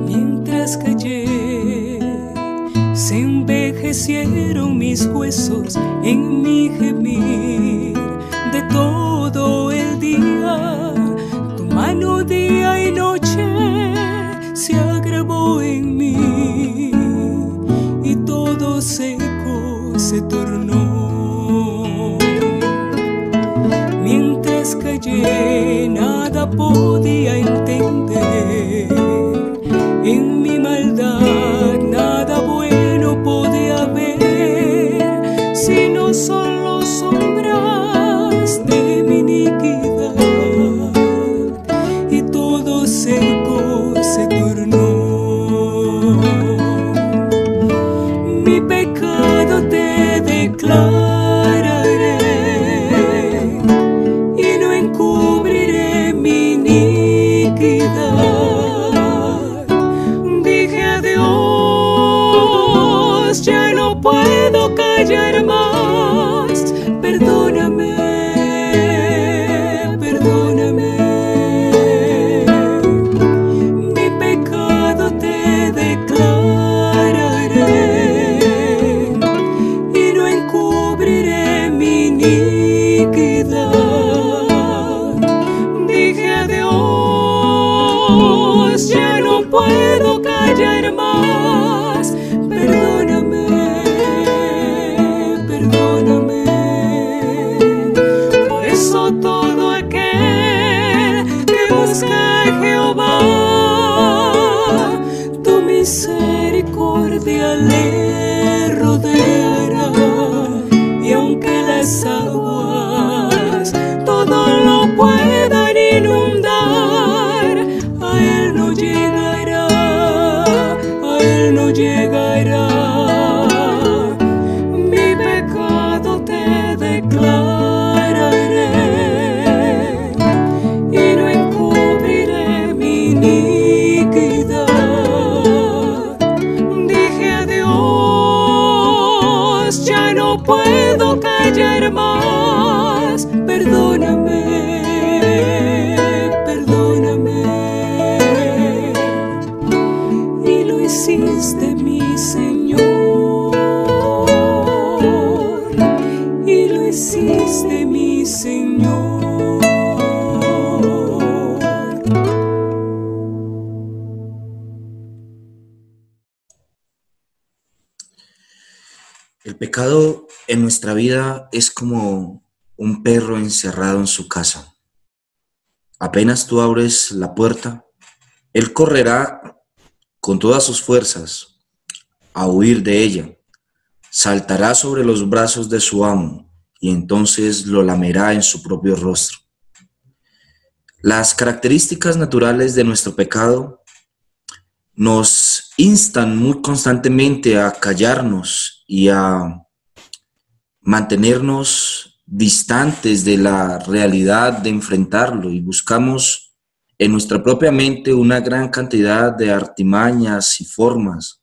Mientras callé, se envejecieron mis huesos en mi gemir de todo el día. Tu mano día y noche se agravó en mí y todo seco se tornó. Mientras callé, nada podía entender. En mi maldad nada bueno podía ver, sino solo sombras de mi iniquidad, y todo seco se tornó. Mi pecado te declararé y no encubriré mi iniquidad. Ya no puedo callar más, perdóname, perdóname. Mi pecado te declararé y no encubriré mi iniquidad. Dije a Dios, ya no puedo callar más, perdóname, perdóname. Por eso todo aquel que busca a Jehová, tu misericordia le rodeará. Y aunque las aguas todo lo puedan inundar, a él no llegará, a él no llegará. Mi pecado te declararé y no encubriré mi iniquidad. Dije a Dios, ya no puedo callar más, perdóname, perdóname. Y lo hiciste, mi Señor, y lo hiciste, mi Señor. El pecado en nuestra vida es como un perro encerrado en su casa. Apenas tú abres la puerta, él correrá con todas sus fuerzas a huir de ella. Saltará sobre los brazos de su amo y entonces lo lamerá en su propio rostro. Las características naturales de nuestro pecado nos instan muy constantemente a callarnos y a mantenernos distantes de la realidad de enfrentarlo, y buscamos en nuestra propia mente una gran cantidad de artimañas y formas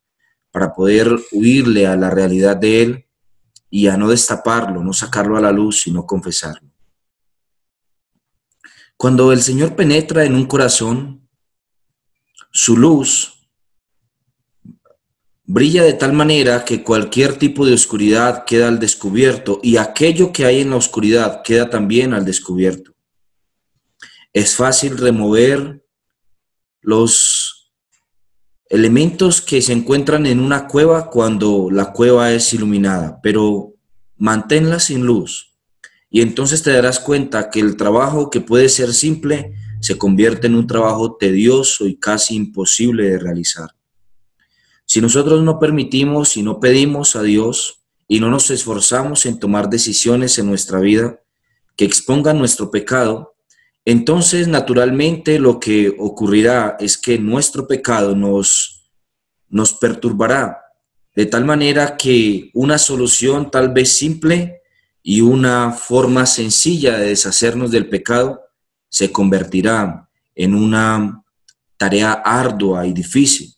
para poder huirle a la realidad de él y a no destaparlo, no sacarlo a la luz, sino confesarlo. Cuando el Señor penetra en un corazón, su luz brilla de tal manera que cualquier tipo de oscuridad queda al descubierto, y aquello que hay en la oscuridad queda también al descubierto. Es fácil remover los elementos que se encuentran en una cueva cuando la cueva es iluminada, pero manténla sin luz y entonces te darás cuenta que el trabajo que puede ser simple se convierte en un trabajo tedioso y casi imposible de realizar. Si nosotros no permitimos y no pedimos a Dios y no nos esforzamos en tomar decisiones en nuestra vida que expongan nuestro pecado, entonces naturalmente lo que ocurrirá es que nuestro pecado nos perturbará. de tal manera que una solución tal vez simple y una forma sencilla de deshacernos del pecado se convertirá en una tarea ardua y difícil.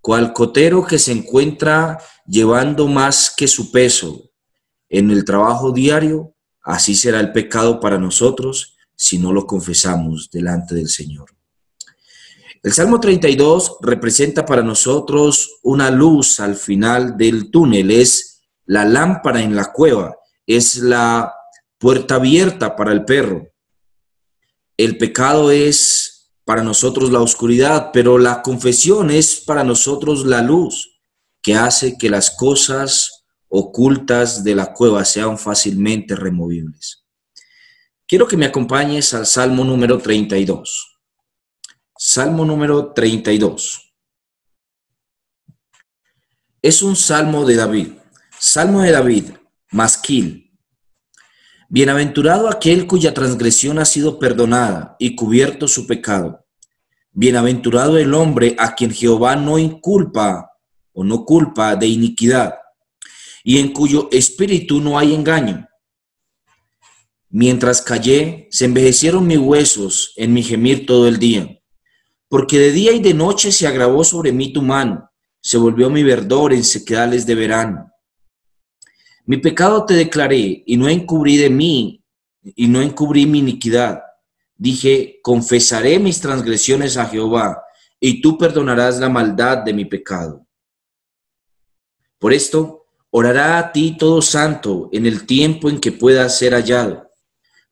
Cual cotero que se encuentra llevando más que su peso en el trabajo diario, así será el pecado para nosotros si no lo confesamos delante del Señor. El Salmo 32 representa para nosotros una luz al final del túnel, es la lámpara en la cueva, es la puerta abierta para el perro. El pecado es para nosotros la oscuridad, pero la confesión es para nosotros la luz que hace que las cosas ocultas de la cueva sean fácilmente removibles. Quiero que me acompañes al Salmo número 32. Salmo número 32. Es un salmo de David. Salmo de David, Masquil. Bienaventurado aquel cuya transgresión ha sido perdonada y cubierto su pecado. Bienaventurado el hombre a quien Jehová no inculpa o no culpa de iniquidad y en cuyo espíritu no hay engaño. Mientras callé, se envejecieron mis huesos en mi gemir todo el día. Porque de día y de noche se agravó sobre mí tu mano, se volvió mi verdor en sequedales de verano. Mi pecado te declaré, y no encubrí mi iniquidad. Dije, confesaré mis transgresiones a Jehová, y tú perdonarás la maldad de mi pecado. Por esto, orará a ti todo santo en el tiempo en que pueda ser hallado.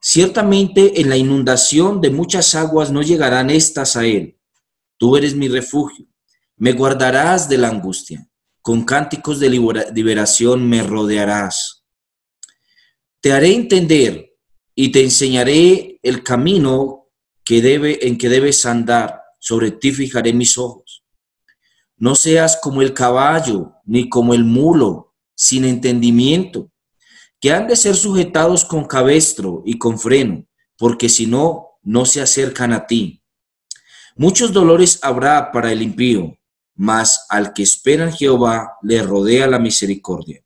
Ciertamente en la inundación de muchas aguas no llegarán estas a él. Tú eres mi refugio, me guardarás de la angustia, con cánticos de liberación me rodearás. Te haré entender y te enseñaré el camino en que debes andar, sobre ti fijaré mis ojos. No seas como el caballo, ni como el mulo, sin entendimiento, que han de ser sujetados con cabestro y con freno, porque si no, no se acercan a ti. Muchos dolores habrá para el impío, mas al que espera en Jehová le rodea la misericordia.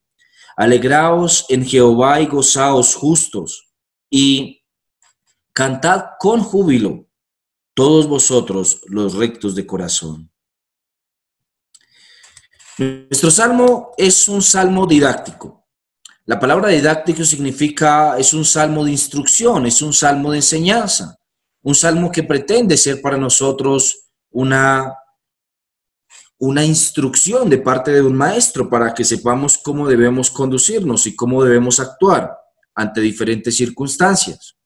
Alegraos en Jehová y gozaos justos, y cantad con júbilo todos vosotros los rectos de corazón. Nuestro salmo es un salmo didáctico. La palabra didáctico significa, es un salmo de instrucción, es un salmo de enseñanza. Un salmo que pretende ser para nosotros una instrucción de parte de un maestro para que sepamos cómo debemos conducirnos y cómo debemos actuar ante diferentes circunstancias.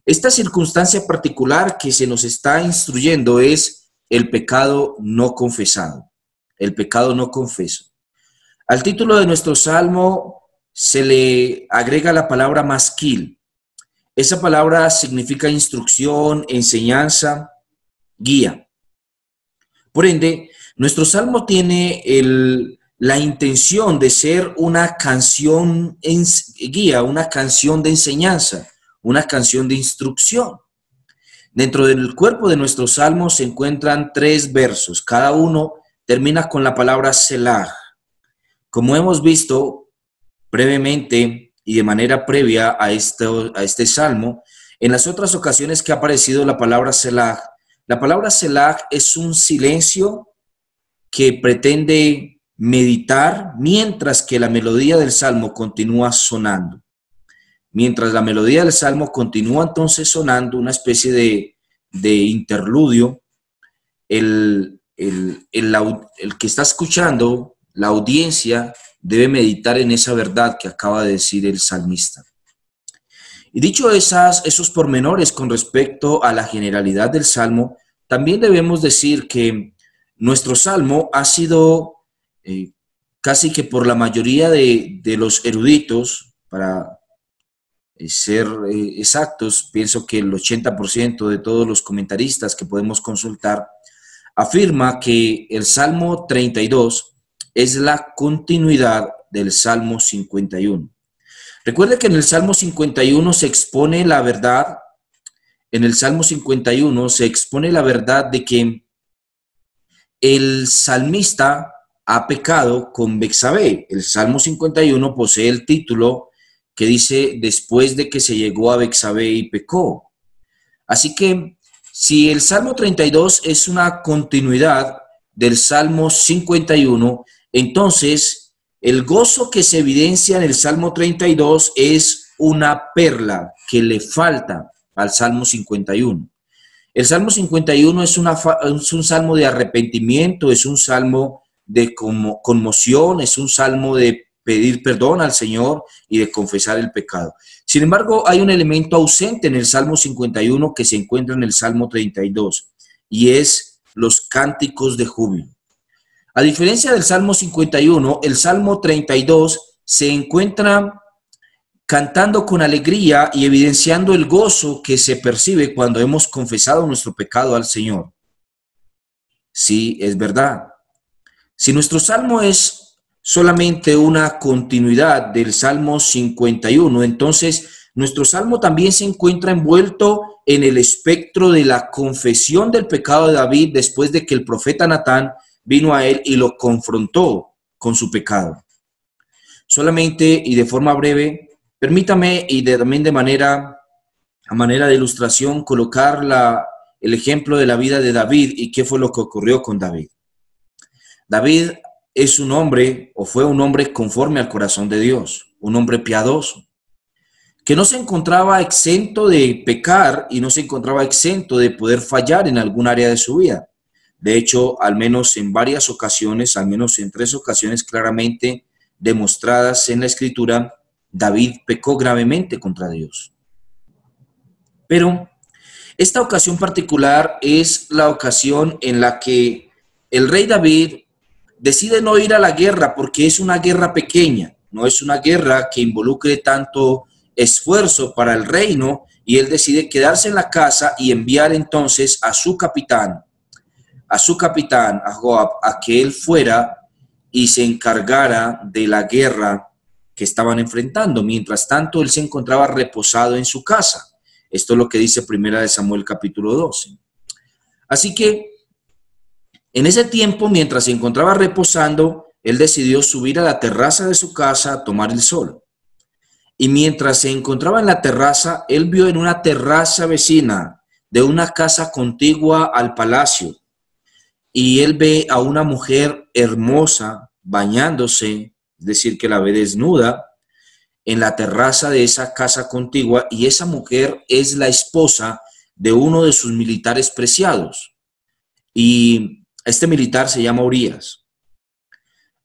Esta circunstancia particular que se nos está instruyendo es el pecado no confesado, el pecado no confeso. Al título de nuestro salmo se le agrega la palabra masquil. Esa palabra significa instrucción, enseñanza, guía. Por ende, nuestro salmo tiene la intención de ser una canción guía, una canción de enseñanza, una canción de instrucción. Dentro del cuerpo de nuestro salmo se encuentran 3 versos. Cada uno termina con la palabra Selah. Como hemos visto brevemente, y de manera previa a este salmo, en las otras ocasiones que ha aparecido la palabra Selah es un silencio que pretende meditar mientras que la melodía del salmo continúa sonando. Mientras la melodía del salmo continúa entonces sonando, una especie de interludio, el que está escuchando, la audiencia, debe meditar en esa verdad que acaba de decir el salmista. Y dicho esos pormenores con respecto a la generalidad del salmo, también debemos decir que nuestro salmo ha sido casi que por la mayoría de los eruditos, para ser exactos, pienso que el 80% de todos los comentaristas que podemos consultar afirma que el Salmo 32 es la continuidad del Salmo 51. Recuerde que en el Salmo 51 se expone la verdad, de que el salmista ha pecado con Betsabé. El Salmo 51 posee el título que dice después de que se llegó a Betsabé y pecó. Así que si el Salmo 32 es una continuidad del Salmo 51, entonces el gozo que se evidencia en el Salmo 32 es una perla que le falta al Salmo 51. El Salmo 51 es un salmo de arrepentimiento, es un salmo de conmoción, es un salmo de pedir perdón al Señor y de confesar el pecado. Sin embargo, hay un elemento ausente en el Salmo 51 que se encuentra en el Salmo 32 y es los cánticos de júbilo. A diferencia del Salmo 51, el Salmo 32 se encuentra cantando con alegría y evidenciando el gozo que se percibe cuando hemos confesado nuestro pecado al Señor. Sí, es verdad. Si nuestro salmo es solamente una continuidad del Salmo 51, entonces nuestro salmo también se encuentra envuelto en el espectro de la confesión del pecado de David después de que el profeta Natán vino a él y lo confrontó con su pecado. Solamente y de forma breve, permítame y también a manera de ilustración colocar el ejemplo de la vida de David y qué fue lo que ocurrió con David. David es un hombre o fue un hombre conforme al corazón de Dios, un hombre piadoso, que no se encontraba exento de pecar y no se encontraba exento de poder fallar en algún área de su vida. De hecho, al menos en varias ocasiones, al menos en 3 ocasiones claramente demostradas en la Escritura, David pecó gravemente contra Dios. Pero esta ocasión particular es la ocasión en la que el rey David decide no ir a la guerra porque es una guerra pequeña, no es una guerra que involucre tanto esfuerzo para el reino, y él decide quedarse en la casa y enviar entonces a su capitán, a Joab, a que él fuera y se encargara de la guerra que estaban enfrentando. Mientras tanto, él se encontraba reposado en su casa. Esto es lo que dice 1 Samuel capítulo 12. Así que en ese tiempo, mientras se encontraba reposando, él decidió subir a la terraza de su casa a tomar el sol. Y mientras se encontraba en la terraza, él vio en una terraza vecina de una casa contigua al palacio, y él ve a una mujer hermosa bañándose, es decir, que la ve desnuda, en la terraza de esa casa contigua, y esa mujer es la esposa de uno de sus militares preciados. Y este militar se llama Urías.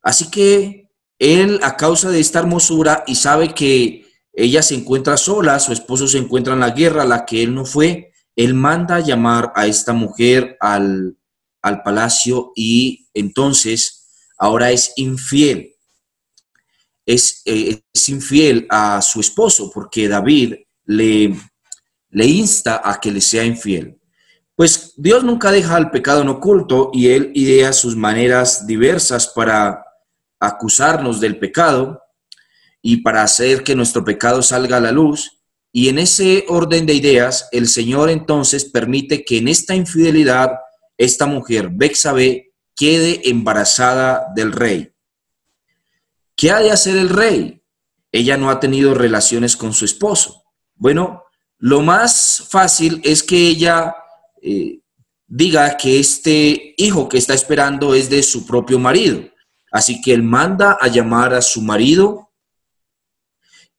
Así que él, a causa de esta hermosura y sabe que ella se encuentra sola, su esposo se encuentra en la guerra a la que él no fue, él manda a llamar a esta mujer al palacio, y entonces ahora es infiel. Es infiel a su esposo porque David le insta a que le sea infiel. Pues Dios nunca deja el pecado en oculto, y él idea sus maneras diversas para acusarnos del pecado y para hacer que nuestro pecado salga a la luz. Y en ese orden de ideas, el Señor entonces permite que en esta infidelidad esta mujer, Betsabé, quede embarazada del rey. ¿Qué ha de hacer el rey? Ella no ha tenido relaciones con su esposo. Bueno, lo más fácil es que ella diga que este hijo que está esperando es de su propio marido. Así que él manda a llamar a su marido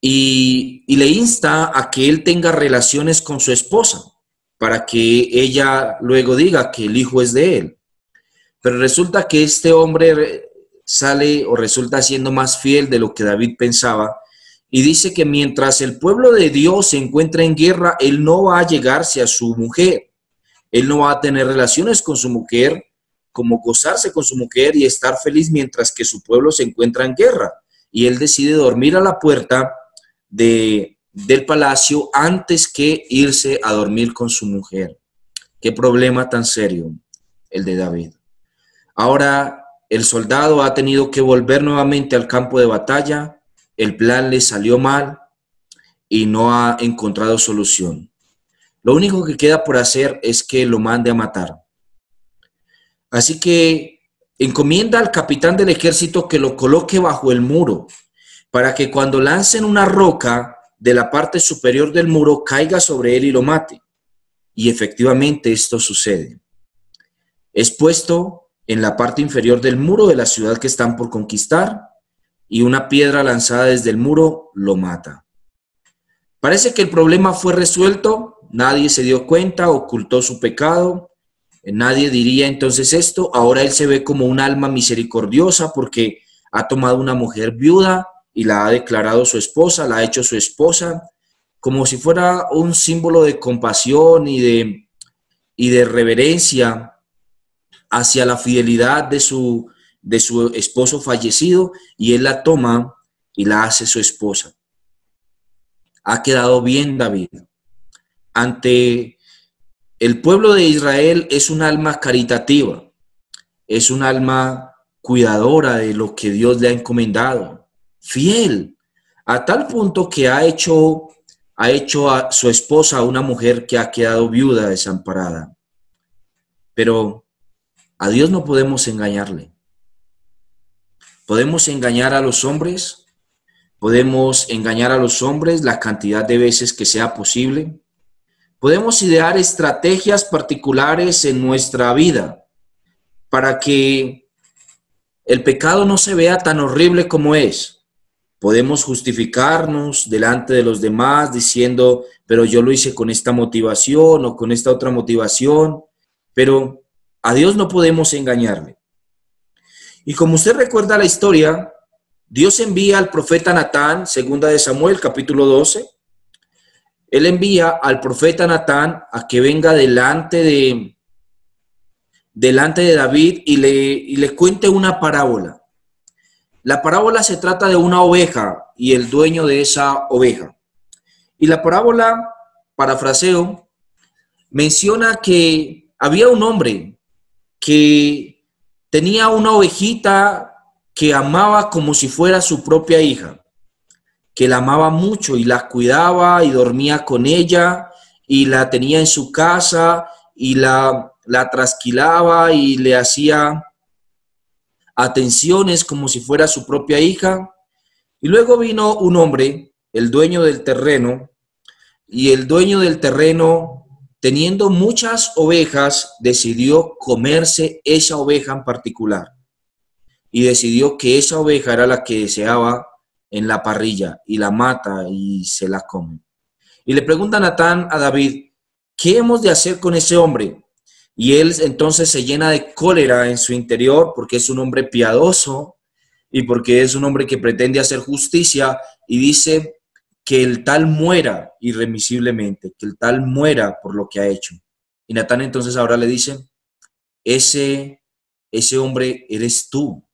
y le insta a que él tenga relaciones con su esposa para que ella luego diga que el hijo es de él. Pero resulta que este hombre sale o resulta siendo más fiel de lo que David pensaba, y dice que mientras el pueblo de Dios se encuentra en guerra, él no va a llegarse a su mujer, él no va a tener relaciones con su mujer, como gozarse con su mujer y estar feliz mientras que su pueblo se encuentra en guerra. Y él decide dormir a la puerta del palacio antes que irse a dormir con su mujer. Qué problema tan serio el de David. Ahora el soldado ha tenido que volver nuevamente al campo de batalla, el plan le salió mal y no ha encontrado solución. Lo único que queda por hacer es que lo mande a matar. Así que encomienda al capitán del ejército que lo coloque bajo el muro, para que cuando lancen una roca de la parte superior del muro caiga sobre él y lo mate. Y efectivamente esto sucede. Es puesto en la parte inferior del muro de la ciudad que están por conquistar, y una piedra lanzada desde el muro lo mata. Parece que el problema fue resuelto, nadie se dio cuenta, ocultó su pecado, nadie diría entonces esto. Ahora él se ve como un alma misericordiosa porque ha tomado una mujer viuda y la ha declarado su esposa, la ha hecho su esposa, como si fuera un símbolo de compasión y de reverencia hacia la fidelidad de su esposo fallecido, y él la toma y la hace su esposa. Ha quedado bien David. Ante el pueblo de Israel es un alma caritativa, es un alma cuidadora de lo que Dios le ha encomendado, fiel, a tal punto que ha hecho a su esposa una mujer que ha quedado viuda, desamparada. Pero a Dios no podemos engañarle. Podemos engañar a los hombres, la cantidad de veces que sea posible. Podemos idear estrategias particulares en nuestra vida para que el pecado no se vea tan horrible como es. Podemos justificarnos delante de los demás diciendo, pero yo lo hice con esta motivación o con esta otra motivación, pero a Dios no podemos engañarle. Y como usted recuerda la historia, Dios envía al profeta Natán, segunda de Samuel, capítulo 12. Él envía al profeta Natán a que venga delante de David y le cuente una parábola. La parábola se trata de una oveja y el dueño de esa oveja. Y la parábola, parafraseo, menciona que había un hombre que tenía una ovejita que amaba como si fuera su propia hija, que la amaba mucho y la cuidaba y dormía con ella y la tenía en su casa y la trasquilaba y le hacía atenciones como si fuera su propia hija. Y luego vino un hombre, el dueño del terreno, y el dueño del terreno, teniendo muchas ovejas, decidió comerse esa oveja en particular. Y decidió que esa oveja era la que deseaba en la parrilla, y la mata y se la come. Y le pregunta Natán a David, ¿qué hemos de hacer con ese hombre? Y él entonces se llena de cólera en su interior porque es un hombre piadoso y porque es un hombre que pretende hacer justicia, y dice que el tal muera irremisiblemente, que el tal muera por lo que ha hecho. Y Natán entonces ahora le dice, ese hombre eres tú.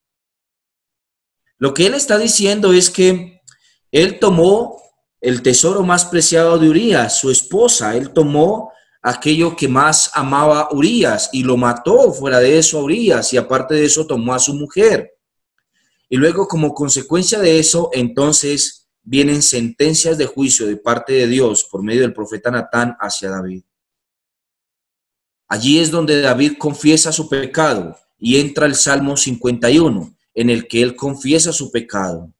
Lo que él está diciendo es que él tomó el tesoro más preciado de Urías, su esposa. Él tomó aquello que más amaba Urías y lo mató fuera de eso a Urías, y aparte de eso tomó a su mujer. Y luego, como consecuencia de eso, entonces vienen sentencias de juicio de parte de Dios por medio del profeta Natán hacia David. Allí es donde David confiesa su pecado y entra el Salmo 51, en el que él confiesa su pecado.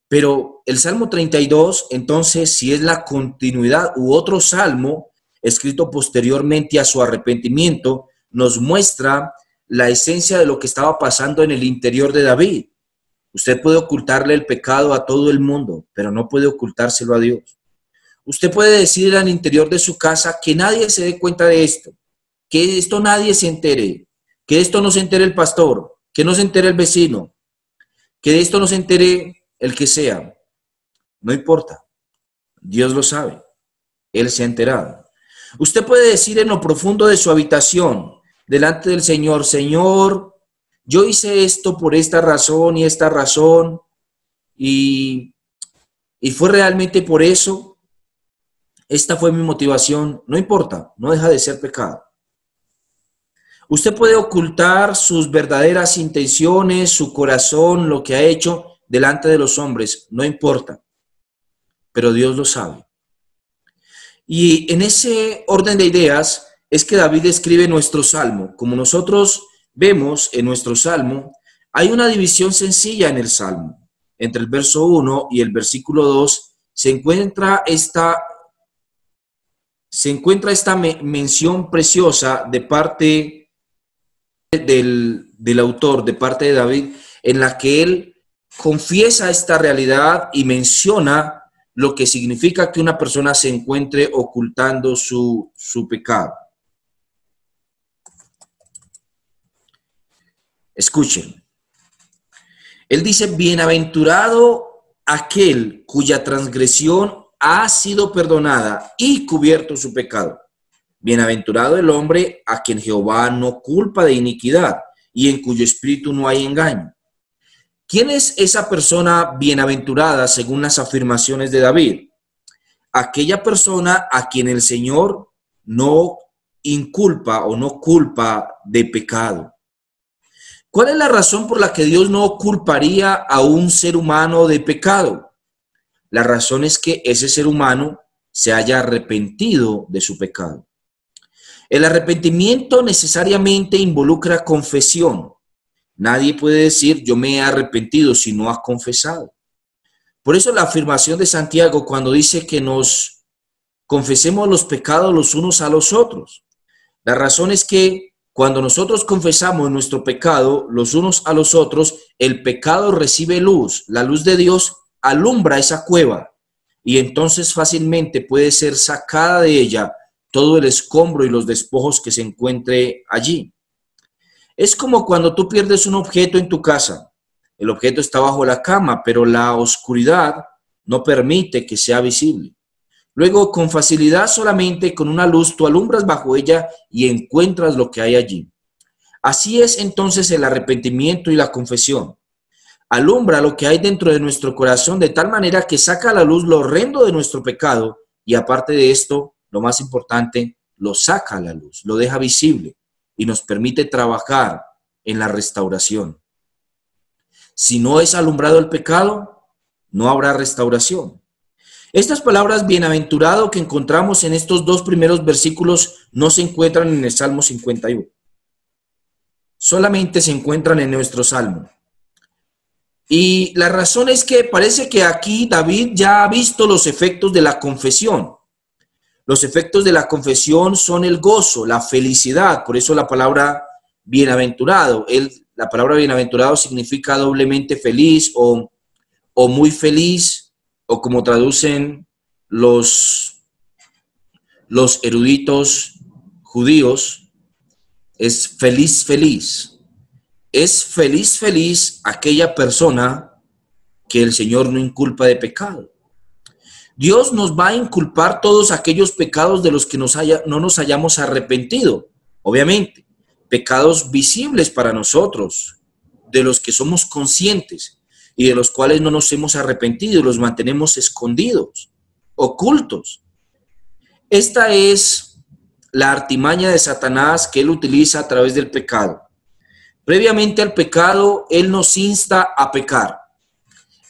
Pero el Salmo 32, entonces, si es la continuidad u otro salmo escrito posteriormente a su arrepentimiento, nos muestra la esencia de lo que estaba pasando en el interior de David. Usted puede ocultarle el pecado a todo el mundo, pero no puede ocultárselo a Dios. Usted puede decir al interior de su casa que nadie se dé cuenta de esto, que de esto nadie se entere, que de esto no se entere el pastor, que no se entere el vecino, que de esto no se entere el que sea. No importa, Dios lo sabe, Él se ha enterado. Usted puede decir en lo profundo de su habitación, delante del Señor, Señor, yo hice esto por esta razón y esta razón, y fue realmente por eso. Esta fue mi motivación. No importa, no deja de ser pecado. Usted puede ocultar sus verdaderas intenciones, su corazón, lo que ha hecho delante de los hombres, no importa, pero Dios lo sabe. Y en ese orden de ideas es que David escribe nuestro salmo. Como nosotros vemos en nuestro Salmo, hay una división sencilla en el Salmo. Entre el verso 1 y el versículo 2 se encuentra esta mención preciosa de parte del autor, de parte de David, en la que él confiesa esta realidad y menciona lo que significa que una persona se encuentre ocultando su pecado. Escuchen. Él dice, bienaventurado aquel cuya transgresión ha sido perdonada y cubierto su pecado. Bienaventurado el hombre a quien Jehová no culpa de iniquidad y en cuyo espíritu no hay engaño. ¿Quién es esa persona bienaventurada según las afirmaciones de David? Aquella persona a quien el Señor no inculpa o no culpa de pecado. ¿Cuál es la razón por la que Dios no culparía a un ser humano de pecado? La razón es que ese ser humano se haya arrepentido de su pecado. El arrepentimiento necesariamente involucra confesión. Nadie puede decir yo me he arrepentido si no has confesado. Por eso la afirmación de Santiago cuando dice que nos confesemos los pecados los unos a los otros. La razón es que cuando nosotros confesamos nuestro pecado los unos a los otros, el pecado recibe luz. La luz de Dios alumbra esa cueva y entonces fácilmente puede ser sacada de ella todo el escombro y los despojos que se encuentre allí. Es como cuando tú pierdes un objeto en tu casa. El objeto está bajo la cama, pero la oscuridad no permite que sea visible. Luego, con facilidad, solamente con una luz, tú alumbras bajo ella y encuentras lo que hay allí. Así es entonces el arrepentimiento y la confesión. Alumbra lo que hay dentro de nuestro corazón de tal manera que saca a la luz lo horrendo de nuestro pecado y aparte de esto, lo más importante, lo saca a la luz, lo deja visible y nos permite trabajar en la restauración. Si no es alumbrado el pecado, no habrá restauración. Estas palabras bienaventurado que encontramos en estos dos primeros versículos no se encuentran en el Salmo 51. Solamente se encuentran en nuestro Salmo. Y la razón es que parece que aquí David ya ha visto los efectos de la confesión. Los efectos de la confesión son el gozo, la felicidad. Por eso la palabra bienaventurado. La palabra bienaventurado significa doblemente feliz o muy feliz, o como traducen los eruditos judíos, es feliz, feliz. Es feliz, feliz aquella persona que el Señor no inculpa de pecado. Dios nos va a inculpar todos aquellos pecados de los que no nos hayamos arrepentido, obviamente. Pecados visibles para nosotros, de los que somos conscientes y de los cuales no nos hemos arrepentido y los mantenemos escondidos, ocultos. Esta es la artimaña de Satanás que él utiliza a través del pecado. Previamente al pecado, él nos insta a pecar.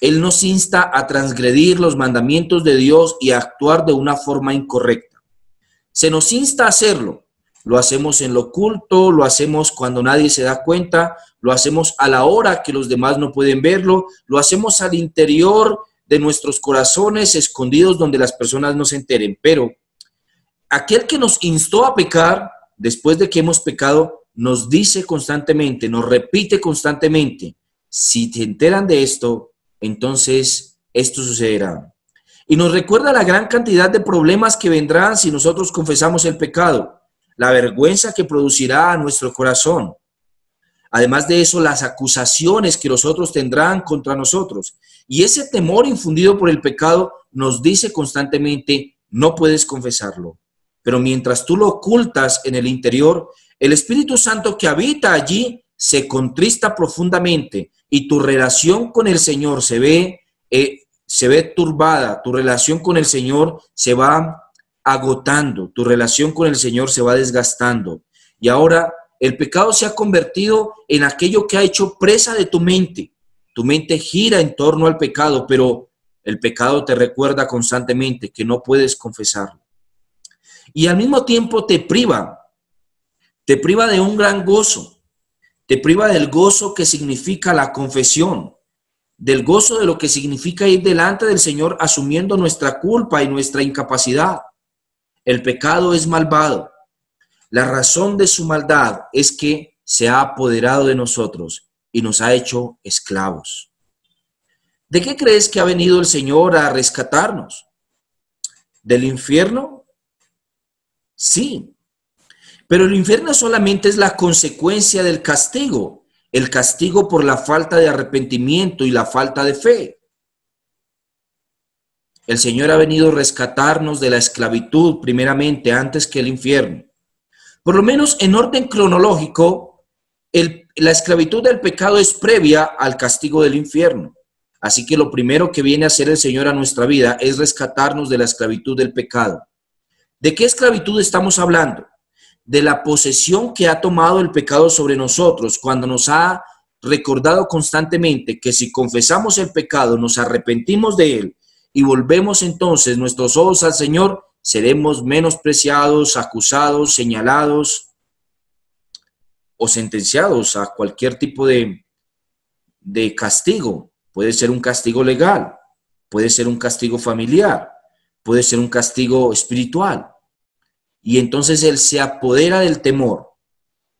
Él nos insta a transgredir los mandamientos de Dios y a actuar de una forma incorrecta. Se nos insta a hacerlo. Lo hacemos en lo oculto, lo hacemos cuando nadie se da cuenta, lo hacemos a la hora que los demás no pueden verlo, lo hacemos al interior de nuestros corazones, escondidos donde las personas no se enteren. Pero aquel que nos instó a pecar, después de que hemos pecado, nos dice constantemente, nos repite constantemente, si te enteran de esto, entonces esto sucederá. Y nos recuerda la gran cantidad de problemas que vendrán si nosotros confesamos el pecado. La vergüenza que producirá a nuestro corazón. Además de eso, las acusaciones que los otros tendrán contra nosotros. Y ese temor infundido por el pecado nos dice constantemente, no puedes confesarlo. Pero mientras tú lo ocultas en el interior, el Espíritu Santo que habita allí se contrista profundamente y tu relación con el Señor se ve turbada, tu relación con el Señor se va agotando, tu relación con el Señor se va desgastando. Y ahora el pecado se ha convertido en aquello que ha hecho presa de tu mente. Tu mente gira en torno al pecado, pero el pecado te recuerda constantemente que no puedes confesarlo. Y al mismo tiempo te priva de un gran gozo. te priva del gozo que significa la confesión, del gozo de lo que significa ir delante del Señor asumiendo nuestra culpa y nuestra incapacidad. El pecado es malvado. La razón de su maldad es que se ha apoderado de nosotros y nos ha hecho esclavos. ¿De qué crees que ha venido el Señor a rescatarnos? ¿Del infierno? Sí. Pero el infierno solamente es la consecuencia del castigo, el castigo por la falta de arrepentimiento y la falta de fe. El Señor ha venido a rescatarnos de la esclavitud primeramente antes que el infierno. Por lo menos en orden cronológico, la esclavitud del pecado es previa al castigo del infierno. Así que lo primero que viene a hacer el Señor a nuestra vida es rescatarnos de la esclavitud del pecado. ¿De qué esclavitud estamos hablando? De la posesión que ha tomado el pecado sobre nosotros cuando nos ha recordado constantemente que si confesamos el pecado, nos arrepentimos de él y volvemos entonces nuestros ojos al Señor, seremos menospreciados, acusados, señalados o sentenciados a cualquier tipo de castigo. Puede ser un castigo legal, puede ser un castigo familiar, puede ser un castigo espiritual. Y entonces Él se apodera del temor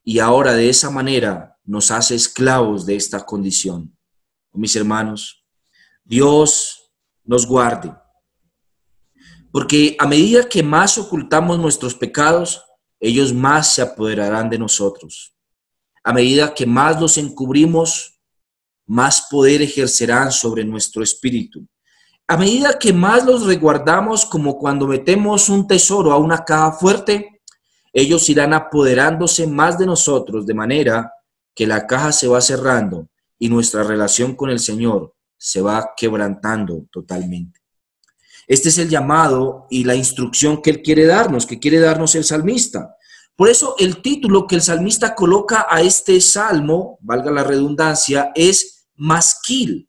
y ahora de esa manera nos hace esclavos de esta condición. Mis hermanos, Dios nos guarde. Porque a medida que más ocultamos nuestros pecados, ellos más se apoderarán de nosotros. A medida que más los encubrimos, más poder ejercerán sobre nuestro espíritu. A medida que más los resguardamos, como cuando metemos un tesoro a una caja fuerte, ellos irán apoderándose más de nosotros, de manera que la caja se va cerrando y nuestra relación con el Señor se va quebrantando totalmente. Este es el llamado y la instrucción que Él quiere darnos, que quiere darnos el salmista. Por eso el título que el salmista coloca a este salmo, valga la redundancia, es Masquil.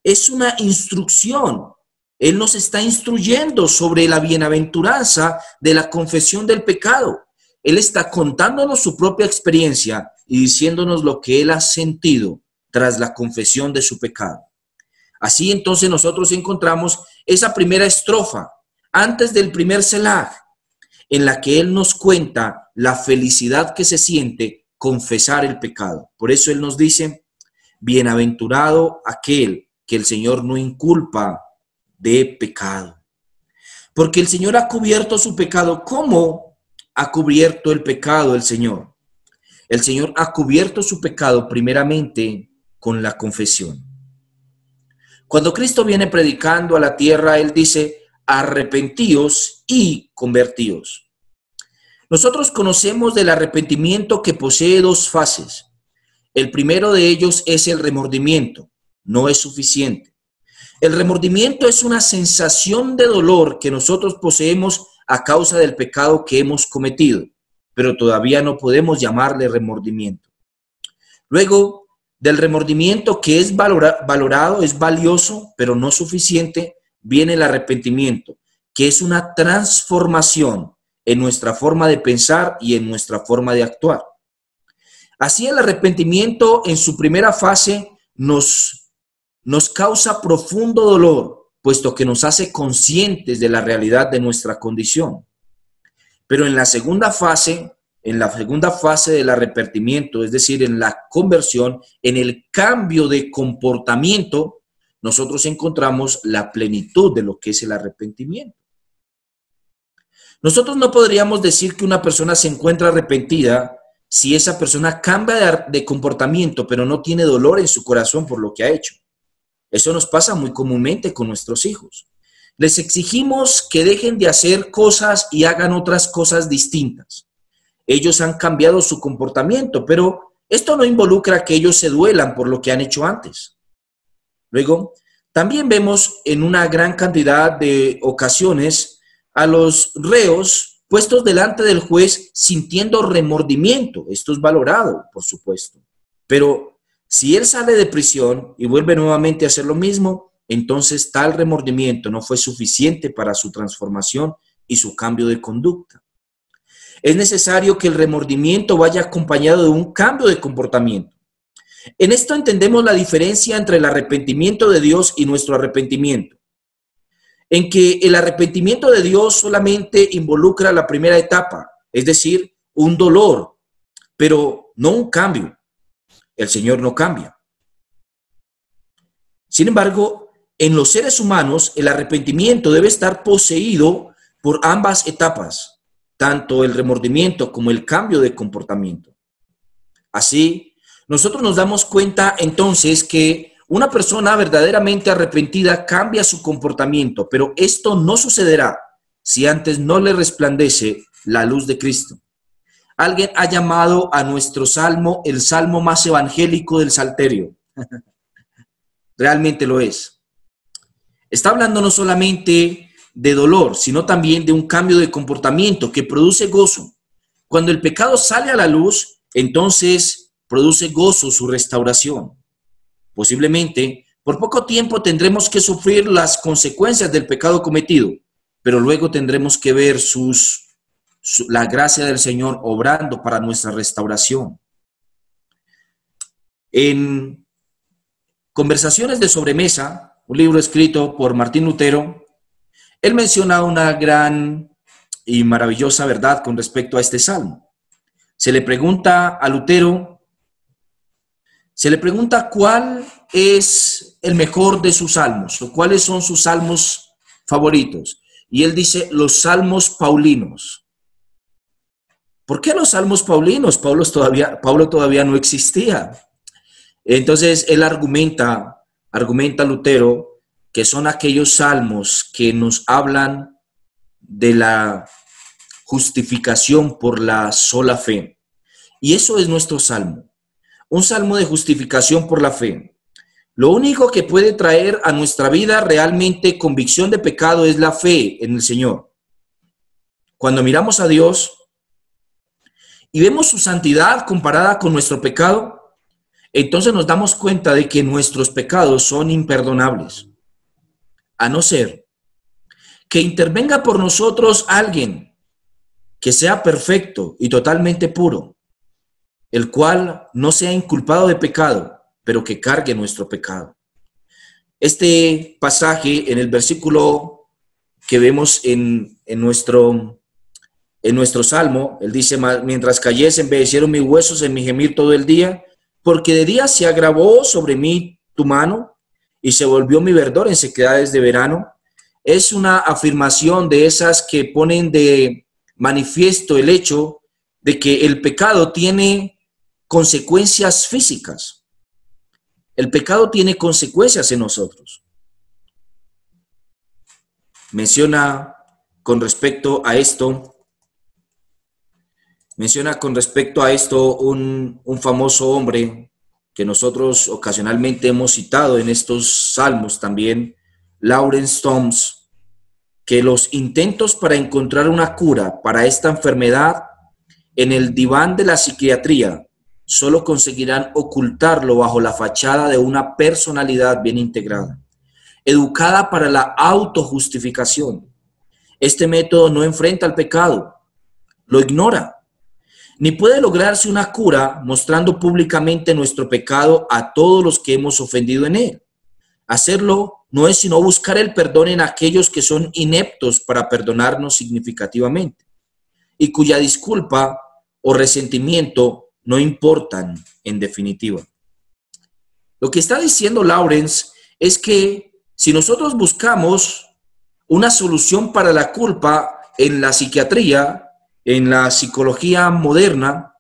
Es una instrucción. Él nos está instruyendo sobre la bienaventuranza de la confesión del pecado. Él está contándonos su propia experiencia y diciéndonos lo que Él ha sentido tras la confesión de su pecado. Así entonces nosotros encontramos esa primera estrofa, antes del primer Selah, en la que Él nos cuenta la felicidad que se siente confesar el pecado. Por eso Él nos dice, bienaventurado aquel que el Señor no inculpa de pecado. Porque el Señor ha cubierto su pecado. ¿Cómo ha cubierto el pecado el Señor? El Señor ha cubierto su pecado primeramente con la confesión. Cuando Cristo viene predicando a la tierra, Él dice, arrepentíos y convertíos. Nosotros conocemos del arrepentimiento que posee dos fases. El primero de ellos es el remordimiento. No es suficiente. El remordimiento es una sensación de dolor que nosotros poseemos a causa del pecado que hemos cometido, pero todavía no podemos llamarle remordimiento. Luego, del remordimiento que es valorado, es valioso, pero no suficiente, viene el arrepentimiento, que es una transformación en nuestra forma de pensar y en nuestra forma de actuar. Así el arrepentimiento en su primera fase nos causa profundo dolor, puesto que nos hace conscientes de la realidad de nuestra condición. Pero en la segunda fase del arrepentimiento, es decir, en la conversión, en el cambio de comportamiento, nosotros encontramos la plenitud de lo que es el arrepentimiento. Nosotros no podríamos decir que una persona se encuentra arrepentida si esa persona cambia de comportamiento, pero no tiene dolor en su corazón por lo que ha hecho. Eso nos pasa muy comúnmente con nuestros hijos. Les exigimos que dejen de hacer cosas y hagan otras cosas distintas. Ellos han cambiado su comportamiento, pero esto no involucra que ellos se duelan por lo que han hecho antes. Luego, también vemos en una gran cantidad de ocasiones a los reos puestos delante del juez sintiendo remordimiento. Esto es valorado, por supuesto. Pero si él sale de prisión y vuelve nuevamente a hacer lo mismo, entonces tal remordimiento no fue suficiente para su transformación y su cambio de conducta. Es necesario que el remordimiento vaya acompañado de un cambio de comportamiento. En esto entendemos la diferencia entre el arrepentimiento de Dios y nuestro arrepentimiento, en que el arrepentimiento de Dios solamente involucra la primera etapa, es decir, un dolor, pero no un cambio. El Señor no cambia. Sin embargo, en los seres humanos, el arrepentimiento debe estar poseído por ambas etapas, tanto el remordimiento como el cambio de comportamiento. Así, nosotros nos damos cuenta entonces que una persona verdaderamente arrepentida cambia su comportamiento, pero esto no sucederá si antes no le resplandece la luz de Cristo. Alguien ha llamado a nuestro salmo el salmo más evangélico del Salterio. Realmente lo es. Está hablando no solamente de dolor, sino también de un cambio de comportamiento que produce gozo. Cuando el pecado sale a la luz, entonces produce gozo su restauración. Posiblemente, por poco tiempo tendremos que sufrir las consecuencias del pecado cometido, pero luego tendremos que ver la gracia del Señor obrando para nuestra restauración. En Conversaciones de sobremesa, un libro escrito por Martín Lutero, él menciona una gran y maravillosa verdad con respecto a este salmo. Se le pregunta a Lutero, cuál es el mejor de sus salmos o cuáles son sus salmos favoritos. Y él dice, los salmos paulinos. ¿Por qué los salmos paulinos? Pablo todavía no existía. Entonces él argumenta Lutero que son aquellos salmos que nos hablan de la justificación por la sola fe. Y eso es nuestro salmo, un salmo de justificación por la fe. Lo único que puede traer a nuestra vida realmente convicción de pecado es la fe en el Señor. Cuando miramos a Dios y vemos su santidad comparada con nuestro pecado, entonces nos damos cuenta de que nuestros pecados son imperdonables, a no ser que intervenga por nosotros alguien que sea perfecto y totalmente puro, el cual no sea inculpado de pecado, pero que cargue nuestro pecado. Este pasaje en el versículo que vemos en nuestro salmo, él dice, mientras callé, se envejecieron mis huesos en mi gemir todo el día, porque de día se agravó sobre mí tu mano y se volvió mi verdor en sequedades de verano. Es una afirmación de esas que ponen de manifiesto el hecho de que el pecado tiene consecuencias físicas. El pecado tiene consecuencias en nosotros. Menciona con respecto a esto un famoso hombre que nosotros ocasionalmente hemos citado en estos salmos también, Lawrence Thomas, que los intentos para encontrar una cura para esta enfermedad en el diván de la psiquiatría solo conseguirán ocultarlo bajo la fachada de una personalidad bien integrada, educada para la autojustificación. Este método no enfrenta al pecado, lo ignora, ni puede lograrse una cura mostrando públicamente nuestro pecado a todos los que hemos ofendido en él. Hacerlo no es sino buscar el perdón en aquellos que son ineptos para perdonarnos significativamente y cuya disculpa o resentimiento no importan en definitiva. Lo que está diciendo Lawrence es que si nosotros buscamos una solución para la culpa en la psiquiatría, en la psicología moderna,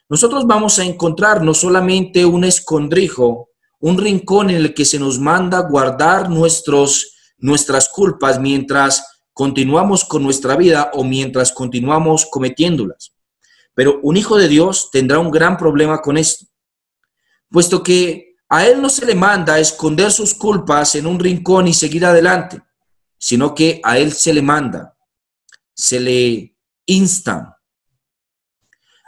nosotros vamos a encontrar no solamente un escondrijo, un rincón en el que se nos manda guardar nuestras culpas mientras continuamos con nuestra vida o mientras continuamos cometiéndolas. Pero un hijo de Dios tendrá un gran problema con esto, puesto que a él no se le manda a esconder sus culpas en un rincón y seguir adelante, sino que a él se le manda, se le insta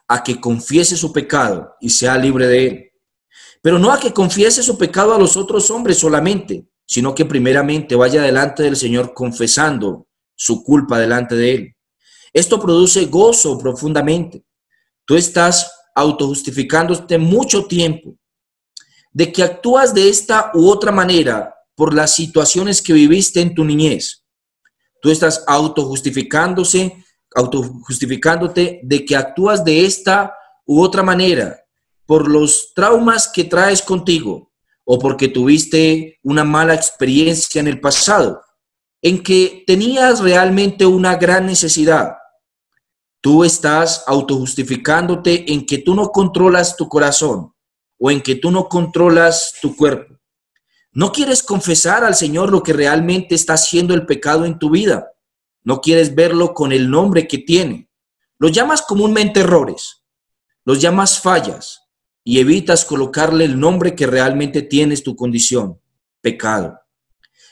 a que confiese su pecado y sea libre de él. Pero no a que confiese su pecado a los otros hombres solamente, sino que primeramente vaya delante del Señor confesando su culpa delante de él. Esto produce gozo profundamente. Tú estás autojustificándote mucho tiempo de que actúas de esta u otra manera por las situaciones que viviste en tu niñez. Tú estás autojustificándote de que actúas de esta u otra manera por los traumas que traes contigo o porque tuviste una mala experiencia en el pasado en que tenías realmente una gran necesidad. Tú estás autojustificándote en que tú no controlas tu corazón o en que tú no controlas tu cuerpo. No quieres confesar al Señor lo que realmente está haciendo el pecado en tu vida. No quieres verlo con el nombre que tiene. Lo llamas comúnmente errores, los llamas fallas y evitas colocarle el nombre que realmente tienes tu condición, pecado.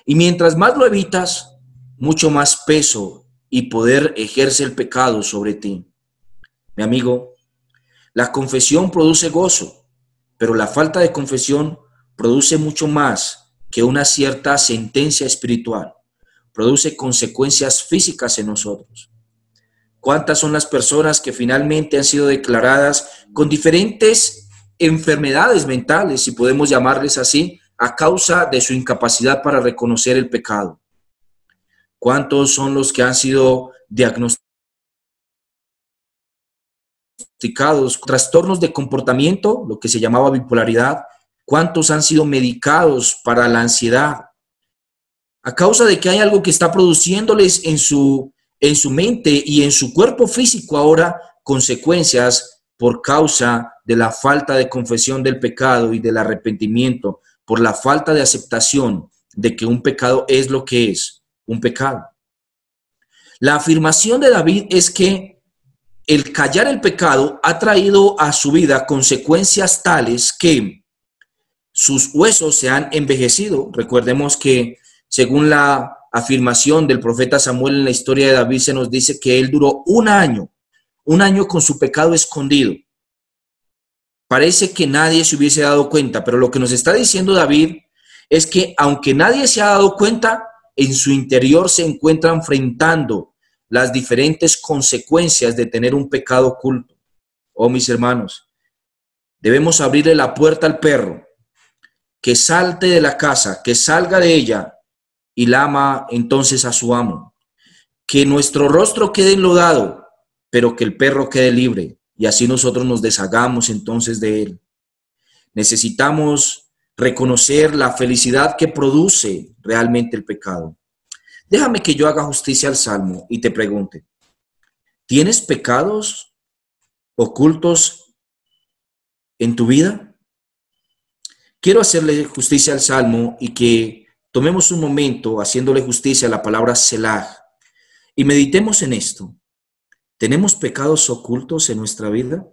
Y mientras más lo evitas, mucho más peso y poder ejerce el pecado sobre ti. Mi amigo, la confesión produce gozo, pero la falta de confesión produce mucho más que una cierta sentencia espiritual. Produce consecuencias físicas en nosotros. ¿Cuántas son las personas que finalmente han sido declaradas con diferentes enfermedades mentales, si podemos llamarles así, a causa de su incapacidad para reconocer el pecado? ¿Cuántos son los que han sido diagnosticados trastornos de comportamiento, lo que se llamaba bipolaridad? ¿Cuántos han sido medicados para la ansiedad? A causa de que hay algo que está produciéndoles en su mente y en su cuerpo físico ahora consecuencias por causa de la falta de confesión del pecado y del arrepentimiento, por la falta de aceptación de que un pecado es lo que es, un pecado. La afirmación de David es que el callar el pecado ha traído a su vida consecuencias tales que sus huesos se han envejecido. Recordemos que según la afirmación del profeta Samuel en la historia de David, se nos dice que él duró un año con su pecado escondido. Parece que nadie se hubiese dado cuenta, pero lo que nos está diciendo David es que aunque nadie se ha dado cuenta, en su interior se encuentra enfrentando las diferentes consecuencias de tener un pecado oculto. Oh, mis hermanos, debemos abrirle la puerta al perro, que salte de la casa, que salga de ella y lama entonces a su amo. Que nuestro rostro quede enlodado, pero que el perro quede libre y así nosotros nos deshagamos entonces de él. Necesitamos reconocer la felicidad que produce realmente el pecado. Déjame que yo haga justicia al Salmo y te pregunte, ¿tienes pecados ocultos en tu vida? Quiero hacerle justicia al Salmo y que tomemos un momento haciéndole justicia a la palabra Selah y meditemos en esto. ¿Tenemos pecados ocultos en nuestra vida?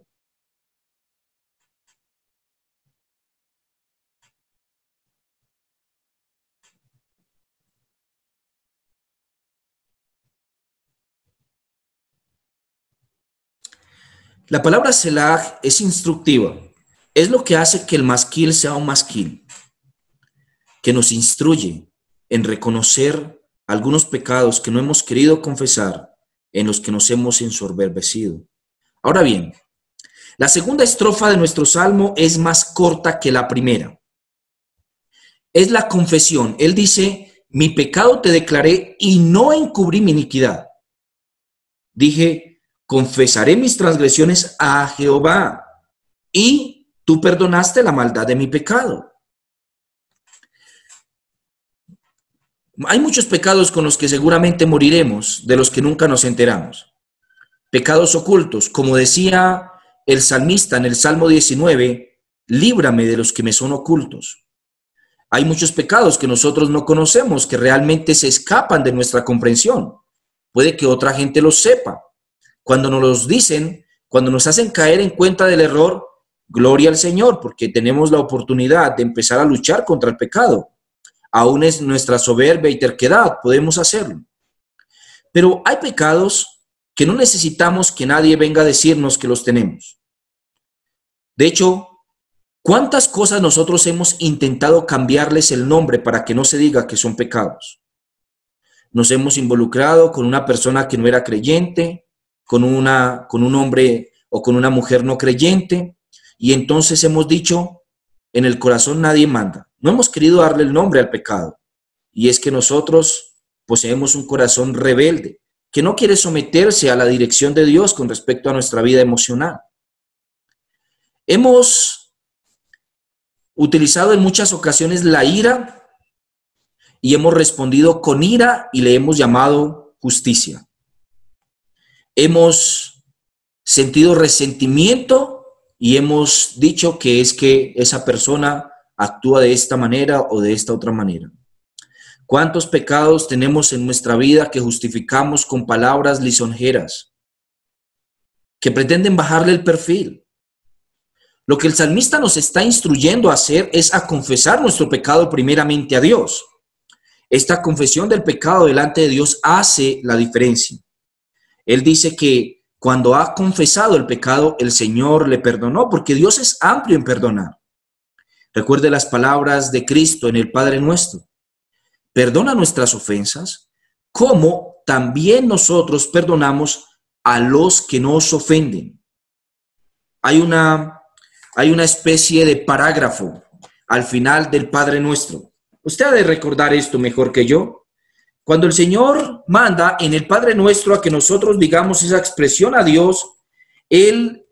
La palabra Selah es instructiva. Es lo que hace que el masquil sea un masquil, que nos instruye en reconocer algunos pecados que no hemos querido confesar, en los que nos hemos ensoberbecido. Ahora bien, la segunda estrofa de nuestro salmo es más corta que la primera. Es la confesión. Él dice, mi pecado te declaré y no encubrí mi iniquidad. Dije, confesaré mis transgresiones a Jehová y tú perdonaste la maldad de mi pecado. Hay muchos pecados con los que seguramente moriremos, de los que nunca nos enteramos. Pecados ocultos, como decía el salmista en el Salmo 19, líbrame de los que me son ocultos. Hay muchos pecados que nosotros no conocemos, que realmente se escapan de nuestra comprensión. Puede que otra gente los sepa. Cuando nos los dicen, cuando nos hacen caer en cuenta del error, gloria al Señor, porque tenemos la oportunidad de empezar a luchar contra el pecado. Aún es nuestra soberbia y terquedad, podemos hacerlo. Pero hay pecados que no necesitamos que nadie venga a decirnos que los tenemos. De hecho, ¿cuántas cosas nosotros hemos intentado cambiarles el nombre para que no se diga que son pecados? Nos hemos involucrado con una persona que no era creyente, con un hombre o con una mujer no creyente, y entonces hemos dicho, en el corazón nadie manda. No hemos querido darle el nombre al pecado, y es que nosotros poseemos un corazón rebelde, que no quiere someterse a la dirección de Dios con respecto a nuestra vida emocional. Hemos utilizado en muchas ocasiones la ira y hemos respondido con ira y le hemos llamado justicia. Hemos sentido resentimiento y hemos dicho que es que esa persona actúa de esta manera o de esta otra manera. ¿Cuántos pecados tenemos en nuestra vida que justificamos con palabras lisonjeras, que pretenden bajarle el perfil? Lo que el salmista nos está instruyendo a hacer es a confesar nuestro pecado primeramente a Dios. Esta confesión del pecado delante de Dios hace la diferencia. Él dice que cuando ha confesado el pecado, el Señor le perdonó, porque Dios es amplio en perdonar. Recuerde las palabras de Cristo en el Padre Nuestro. Perdona nuestras ofensas, como también nosotros perdonamos a los que nos ofenden. Hay una especie de parágrafo al final del Padre Nuestro. Usted ha de recordar esto mejor que yo. Cuando el Señor manda en el Padre Nuestro a que nosotros digamos esa expresión a Dios, Él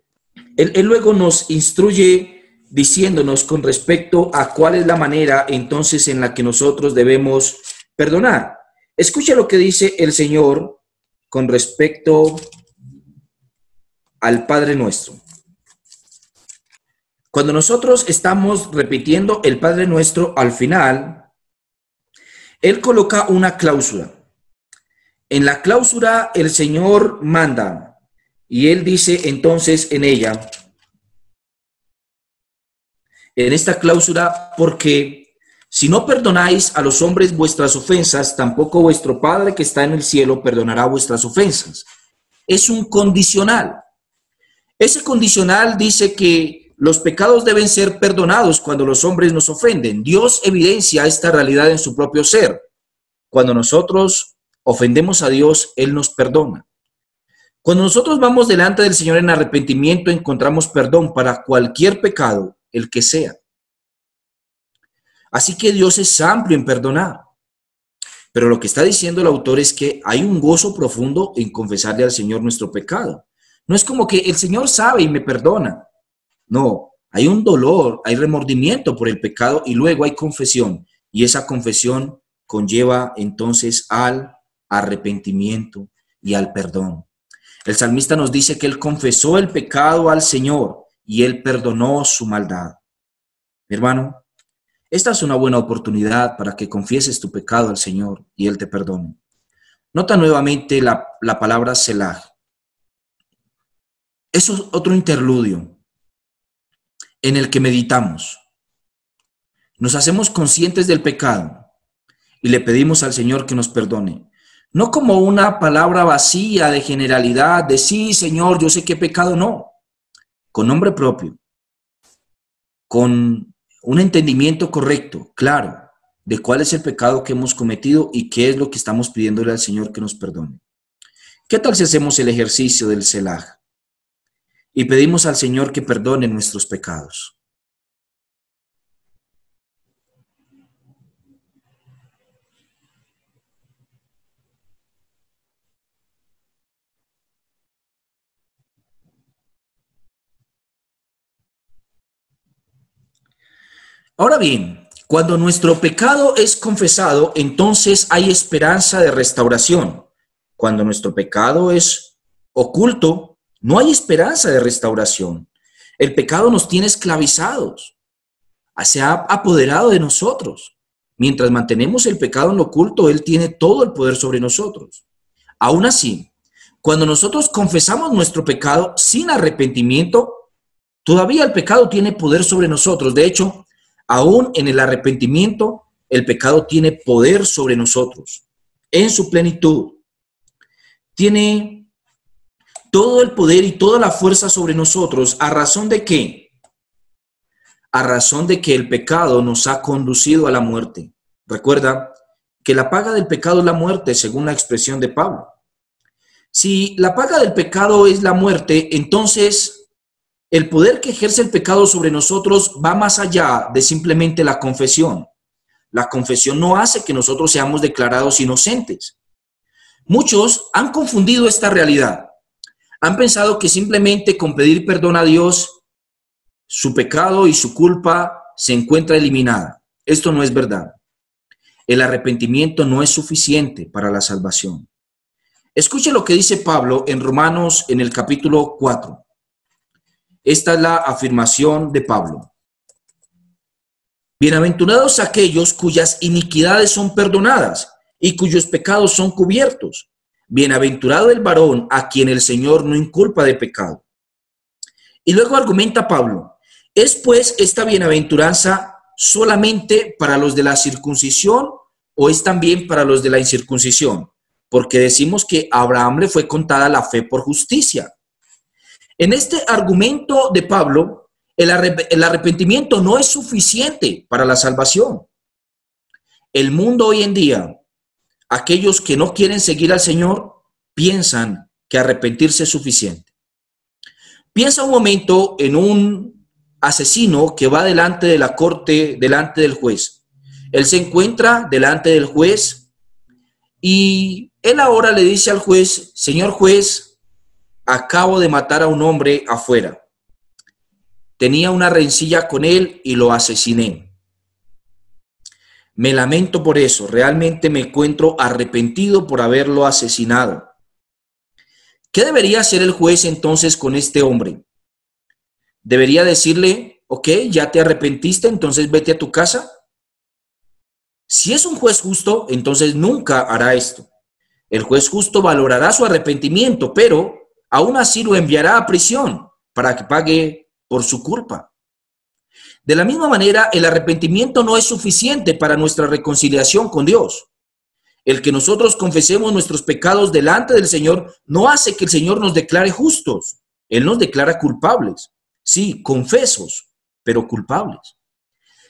luego nos instruye diciéndonos con respecto a cuál es la manera entonces en la que nosotros debemos perdonar. Escuche lo que dice el Señor con respecto al Padre Nuestro. Cuando nosotros estamos repitiendo el Padre Nuestro al final, Él coloca una cláusula. En la cláusula el Señor manda y Él dice entonces en ella, en esta cláusula, porque si no perdonáis a los hombres vuestras ofensas, tampoco vuestro Padre que está en el cielo perdonará vuestras ofensas. Es un condicional. Ese condicional dice que los pecados deben ser perdonados cuando los hombres nos ofenden. Dios evidencia esta realidad en su propio ser. Cuando nosotros ofendemos a Dios, Él nos perdona. Cuando nosotros vamos delante del Señor en arrepentimiento, encontramos perdón para cualquier pecado, el que sea. Así que Dios es amplio en perdonar. Pero lo que está diciendo el autor es que hay un gozo profundo en confesarle al Señor nuestro pecado. No es como que el Señor sabe y me perdona. No, hay un dolor, hay remordimiento por el pecado y luego hay confesión. Y esa confesión conlleva entonces al arrepentimiento y al perdón. El salmista nos dice que él confesó el pecado al Señor y Él perdonó su maldad. Mi hermano, esta es una buena oportunidad para que confieses tu pecado al Señor y Él te perdone. Nota nuevamente la palabra Selah. Eso es otro interludio en el que meditamos. Nos hacemos conscientes del pecado y le pedimos al Señor que nos perdone. No como una palabra vacía de generalidad, de sí, Señor, yo sé qué pecado, no. Con nombre propio, con un entendimiento correcto, claro, de cuál es el pecado que hemos cometido y qué es lo que estamos pidiéndole al Señor que nos perdone. ¿Qué tal si hacemos el ejercicio del Selah y pedimos al Señor que perdone nuestros pecados? Ahora bien, cuando nuestro pecado es confesado, entonces hay esperanza de restauración. Cuando nuestro pecado es oculto, no hay esperanza de restauración. El pecado nos tiene esclavizados, se ha apoderado de nosotros. Mientras mantenemos el pecado en lo oculto, Él tiene todo el poder sobre nosotros. Aún así, cuando nosotros confesamos nuestro pecado sin arrepentimiento, todavía el pecado tiene poder sobre nosotros. De hecho, aún en el arrepentimiento, el pecado tiene poder sobre nosotros, en su plenitud. Tiene todo el poder y toda la fuerza sobre nosotros. ¿A razón de qué? A razón de que el pecado nos ha conducido a la muerte. Recuerda que la paga del pecado es la muerte, según la expresión de Pablo. Si la paga del pecado es la muerte, entonces el poder que ejerce el pecado sobre nosotros va más allá de simplemente la confesión. La confesión no hace que nosotros seamos declarados inocentes. Muchos han confundido esta realidad. Han pensado que simplemente con pedir perdón a Dios, su pecado y su culpa se encuentra eliminada. Esto no es verdad. El arrepentimiento no es suficiente para la salvación. Escuche lo que dice Pablo en Romanos en el capítulo 4. Esta es la afirmación de Pablo. Bienaventurados aquellos cuyas iniquidades son perdonadas y cuyos pecados son cubiertos. Bienaventurado el varón a quien el Señor no inculpa de pecado. Y luego argumenta Pablo, ¿es pues esta bienaventuranza solamente para los de la circuncisión o es también para los de la incircuncisión? Porque decimos que a Abraham le fue contada la fe por justicia. En este argumento de Pablo, el arrepentimiento no es suficiente para la salvación. El mundo hoy en día, aquellos que no quieren seguir al Señor, piensan que arrepentirse es suficiente. Piensa un momento en un asesino que va delante de la corte, delante del juez. Él se encuentra delante del juez y él ahora le dice al juez, señor juez, acabo de matar a un hombre afuera. Tenía una rencilla con él y lo asesiné. Me lamento por eso, realmente me encuentro arrepentido por haberlo asesinado. ¿Qué debería hacer el juez entonces con este hombre? ¿Debería decirle, ok, ya te arrepentiste, entonces vete a tu casa? Si es un juez justo, entonces nunca hará esto. El juez justo valorará su arrepentimiento, pero aún así lo enviará a prisión para que pague por su culpa. De la misma manera, el arrepentimiento no es suficiente para nuestra reconciliación con Dios. El que nosotros confesemos nuestros pecados delante del Señor no hace que el Señor nos declare justos. Él nos declara culpables. Sí, confesos, pero culpables.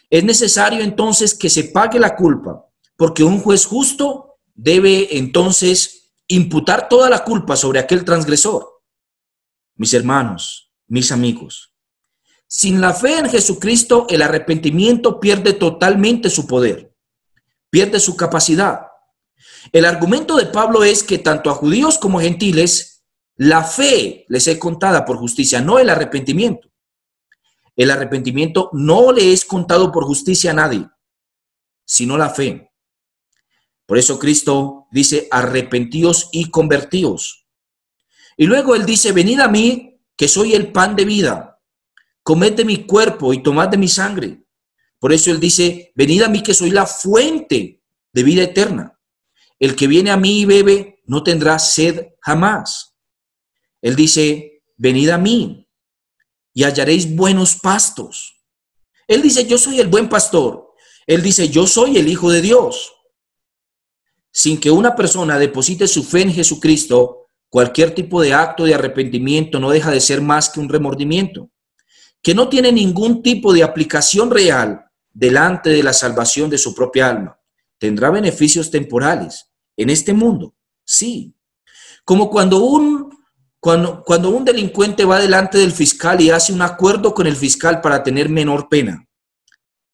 Es necesario entonces que se pague la culpa, porque un juez justo debe entonces imputar toda la culpa sobre aquel transgresor. Mis hermanos, mis amigos, sin la fe en Jesucristo, el arrepentimiento pierde totalmente su poder, pierde su capacidad. El argumento de Pablo es que tanto a judíos como a gentiles, la fe les es contada por justicia, no el arrepentimiento. El arrepentimiento no le es contado por justicia a nadie, sino la fe. Por eso Cristo dice, arrepentíos y convertíos. Y luego Él dice, venid a mí, que soy el pan de vida. Comed de mi cuerpo y tomad de mi sangre. Por eso Él dice, venid a mí, que soy la fuente de vida eterna. El que viene a mí y bebe, no tendrá sed jamás. Él dice, venid a mí y hallaréis buenos pastos. Él dice, yo soy el buen pastor. Él dice, yo soy el Hijo de Dios. Sin que una persona deposite su fe en Jesucristo, cualquier tipo de acto de arrepentimiento no deja de ser más que un remordimiento, que no tiene ningún tipo de aplicación real delante de la salvación de su propia alma. Tendrá beneficios temporales en este mundo, sí. Como cuando un delincuente va delante del fiscal y hace un acuerdo con el fiscal para tener menor pena.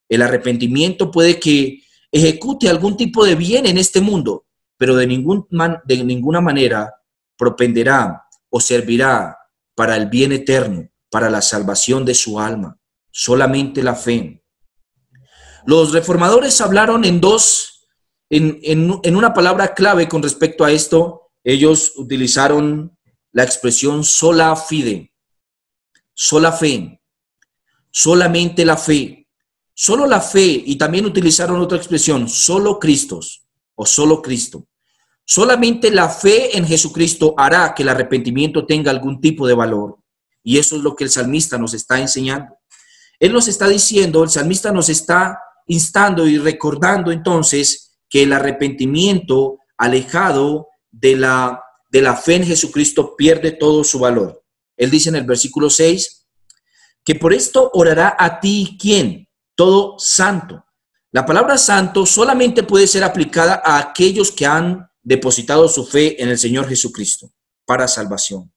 El arrepentimiento puede que ejecute algún tipo de bien en este mundo, pero de ninguna manera propenderá o servirá para el bien eterno, para la salvación de su alma. Solamente la fe. Los reformadores hablaron en una palabra clave con respecto a esto. Ellos utilizaron la expresión sola fide, sola fe, solamente la fe. Solo la fe, y también utilizaron otra expresión, solo Cristo o solo Cristo. Solamente la fe en Jesucristo hará que el arrepentimiento tenga algún tipo de valor. Y eso es lo que el salmista nos está enseñando. Él nos está diciendo, el salmista nos está instando y recordando entonces que el arrepentimiento alejado de la fe en Jesucristo pierde todo su valor. Él dice en el versículo 6 que por esto orará a ti, ¿quién? Todo santo. La palabra santo solamente puede ser aplicada a aquellos que han depositado su fe en el Señor Jesucristo. para salvación.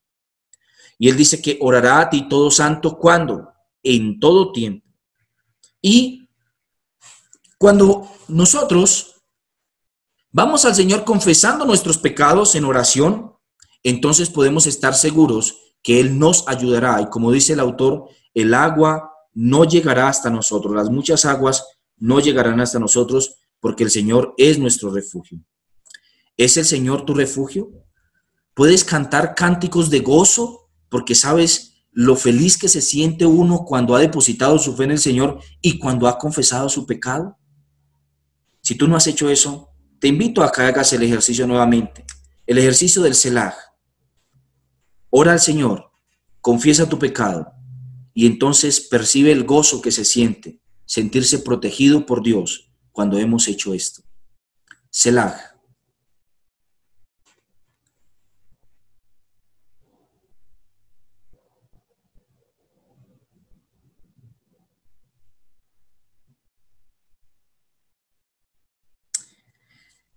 Y él dice que orará a ti todo santo, ¿cuándo? En todo tiempo. Y cuando nosotros vamos al Señor confesando nuestros pecados en oración, entonces podemos estar seguros que Él nos ayudará. Y como dice el autor, el agua no llegará hasta nosotros, las muchas aguas no llegarán hasta nosotros, porque el Señor es nuestro refugio. ¿Es el Señor tu refugio? ¿Puedes cantar cánticos de gozo? Porque sabes lo feliz que se siente uno cuando ha depositado su fe en el Señor y cuando ha confesado su pecado. Si tú no has hecho eso, te invito a que hagas el ejercicio nuevamente. El ejercicio del Selah. Ora al Señor, confiesa tu pecado y entonces percibe el gozo que se siente, sentirse protegido por Dios cuando hemos hecho esto. Selah.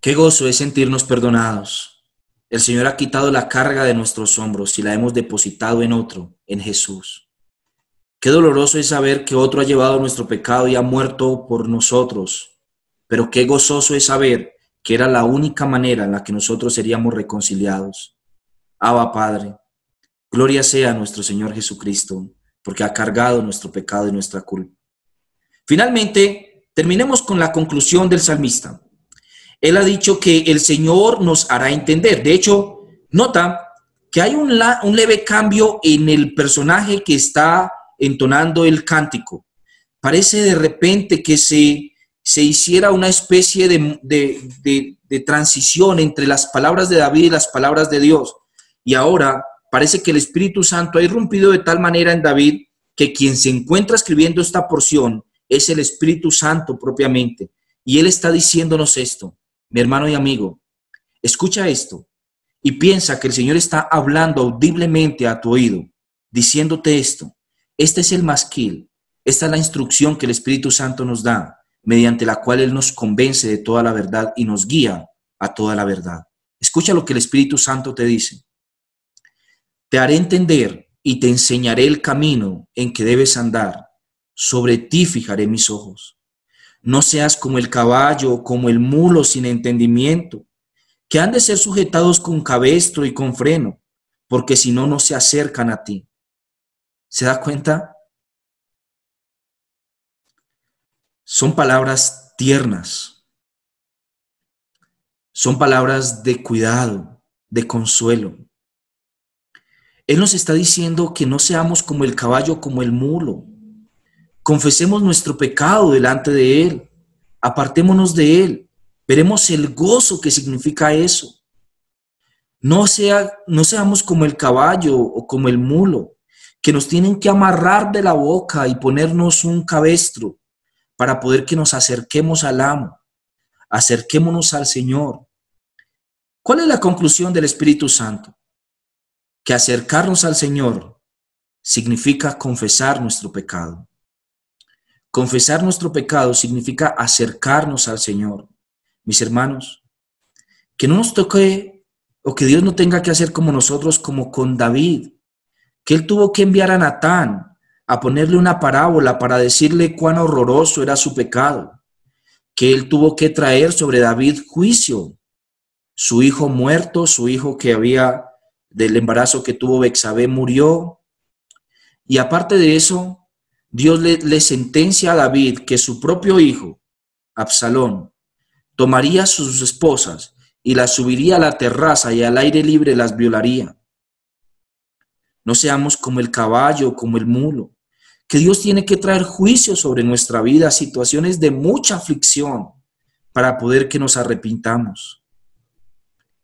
Qué gozo es sentirnos perdonados. El Señor ha quitado la carga de nuestros hombros y la hemos depositado en otro, en Jesús. Qué doloroso es saber que otro ha llevado nuestro pecado y ha muerto por nosotros. Pero qué gozoso es saber que era la única manera en la que nosotros seríamos reconciliados. Abba, Padre, gloria sea a nuestro Señor Jesucristo, porque ha cargado nuestro pecado y nuestra culpa. Finalmente, terminemos con la conclusión del salmista. Él ha dicho que el Señor nos hará entender. De hecho, nota que hay un leve cambio en el personaje que está entonando el cántico. Parece de repente que se hiciera una especie de transición entre las palabras de David y las palabras de Dios. Y ahora parece que el Espíritu Santo ha irrumpido de tal manera en David que quien se encuentra escribiendo esta porción es el Espíritu Santo propiamente. Y él está diciéndonos esto. Mi hermano y amigo, escucha esto y piensa que el Señor está hablando audiblemente a tu oído, diciéndote esto. Este es el masquil, esta es la instrucción que el Espíritu Santo nos da, mediante la cual Él nos convence de toda la verdad y nos guía a toda la verdad. Escucha lo que el Espíritu Santo te dice. Te haré entender y te enseñaré el camino en que debes andar. Sobre ti fijaré mis ojos. No seas como el caballo o como el mulo sin entendimiento, que han de ser sujetados con cabestro y con freno, porque si no, no se acercan a ti. ¿Se da cuenta? Son palabras tiernas. Son palabras de cuidado, de consuelo. Él nos está diciendo que no seamos como el caballo, como el mulo. Confesemos nuestro pecado delante de Él. Apartémonos de Él. Veremos el gozo que significa eso. No seamos como el caballo o como el mulo, que nos tienen que amarrar de la boca y ponernos un cabestro para poder que nos acerquemos al amo. Acerquémonos al Señor. ¿Cuál es la conclusión del Espíritu Santo? Que acercarnos al Señor significa confesar nuestro pecado. Confesar nuestro pecado significa acercarnos al Señor. Mis hermanos, que no nos toque o que Dios no tenga que hacer como nosotros, como con David, que él tuvo que enviar a Natán a ponerle una parábola para decirle cuán horroroso era su pecado, que él tuvo que traer sobre David juicio, su hijo muerto, su hijo que había del embarazo que tuvo Betsabé murió, y aparte de eso, Dios le sentencia a David que su propio hijo, Absalón, tomaría sus esposas y las subiría a la terraza y al aire libre las violaría. No seamos como el caballo, como el mulo, que Dios tiene que traer juicio sobre nuestra vida, situaciones de mucha aflicción para poder que nos arrepintamos,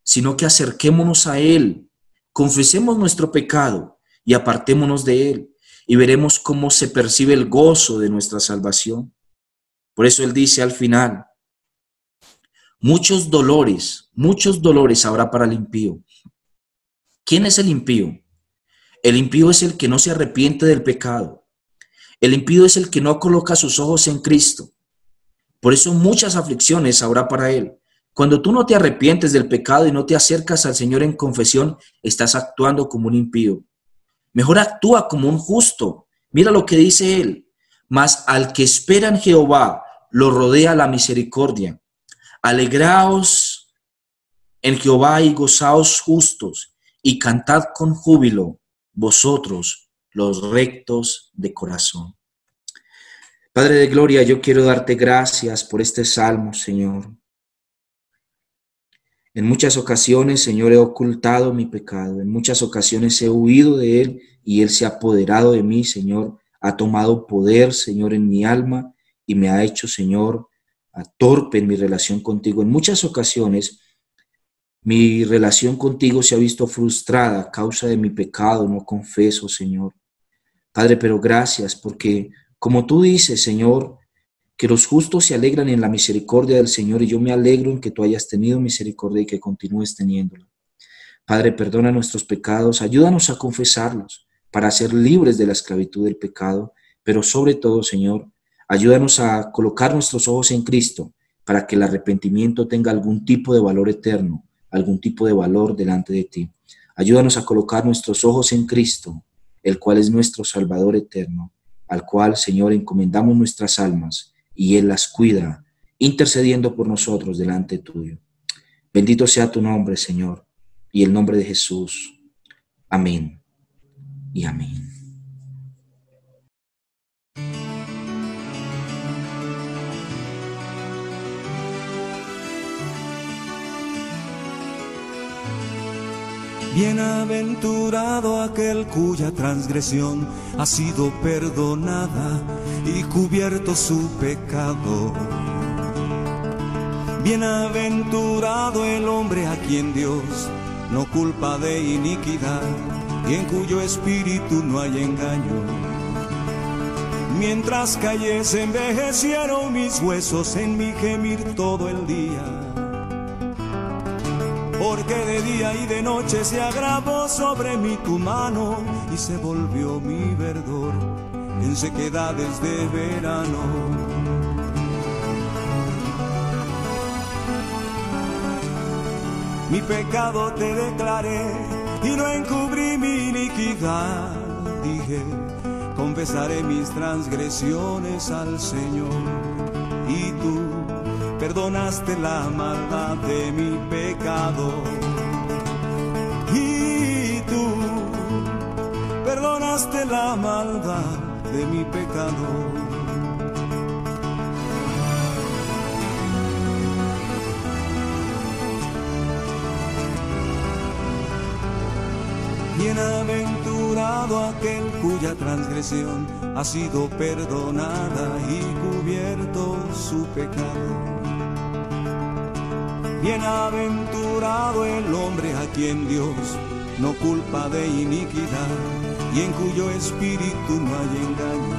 sino que acerquémonos a Él, confesemos nuestro pecado y apartémonos de Él. Y veremos cómo se percibe el gozo de nuestra salvación. Por eso Él dice al final, muchos dolores habrá para el impío. ¿Quién es el impío? El impío es el que no se arrepiente del pecado. El impío es el que no coloca sus ojos en Cristo. Por eso muchas aflicciones habrá para él. Cuando tú no te arrepientes del pecado y no te acercas al Señor en confesión, estás actuando como un impío. Mejor actúa como un justo. Mira lo que dice él. Mas al que espera en Jehová, lo rodea la misericordia. Alegraos en Jehová y gozaos justos, y cantad con júbilo, vosotros los rectos de corazón. Padre de gloria, yo quiero darte gracias por este salmo, Señor. En muchas ocasiones, Señor, he ocultado mi pecado. En muchas ocasiones he huido de él y él se ha apoderado de mí, Señor. Ha tomado poder, Señor, en mi alma y me ha hecho, Señor, torpe en mi relación contigo. En muchas ocasiones, mi relación contigo se ha visto frustrada a causa de mi pecado. No confeso, Señor. Padre, pero gracias porque, como tú dices, Señor, que los justos se alegran en la misericordia del Señor, y yo me alegro en que tú hayas tenido misericordia y que continúes teniéndola. Padre, perdona nuestros pecados, ayúdanos a confesarlos para ser libres de la esclavitud del pecado, pero sobre todo, Señor, ayúdanos a colocar nuestros ojos en Cristo para que el arrepentimiento tenga algún tipo de valor eterno, algún tipo de valor delante de ti. Ayúdanos a colocar nuestros ojos en Cristo, el cual es nuestro Salvador eterno, al cual, Señor, encomendamos nuestras almas, y Él las cuida, intercediendo por nosotros delante tuyo. Bendito sea tu nombre, Señor, y el nombre de Jesús. Amén y amén. Bienaventurado aquel cuya transgresión ha sido perdonada y cubierto su pecado. Bienaventurado el hombre a quien Dios no culpa de iniquidad y en cuyo espíritu no hay engaño. Mientras callé se envejecieron mis huesos en mi gemir todo el día. Porque de día y de noche se agravó sobre mí tu mano y se volvió mi verdor en sequedades de verano. Mi pecado te declaré y no encubrí mi iniquidad. Dije, confesaré mis transgresiones al Señor, y tú perdonaste la maldad de mi pecado. Y tú perdonaste la maldad de mi pecado. Bienaventurado aquel cuya transgresión ha sido perdonada y cubierto su pecado. Bienaventurado el hombre a quien Dios no culpa de iniquidad y en cuyo espíritu no hay engaño.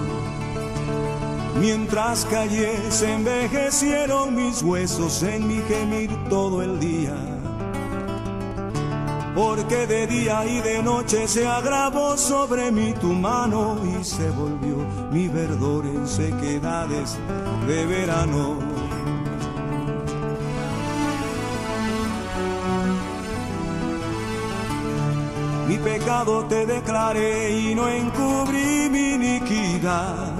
Mientras callé se envejecieron mis huesos en mi gemir todo el día. Porque de día y de noche se agravó sobre mí tu mano y se volvió mi verdor en sequedades de verano. Mi pecado te declaré y no encubrí mi iniquidad.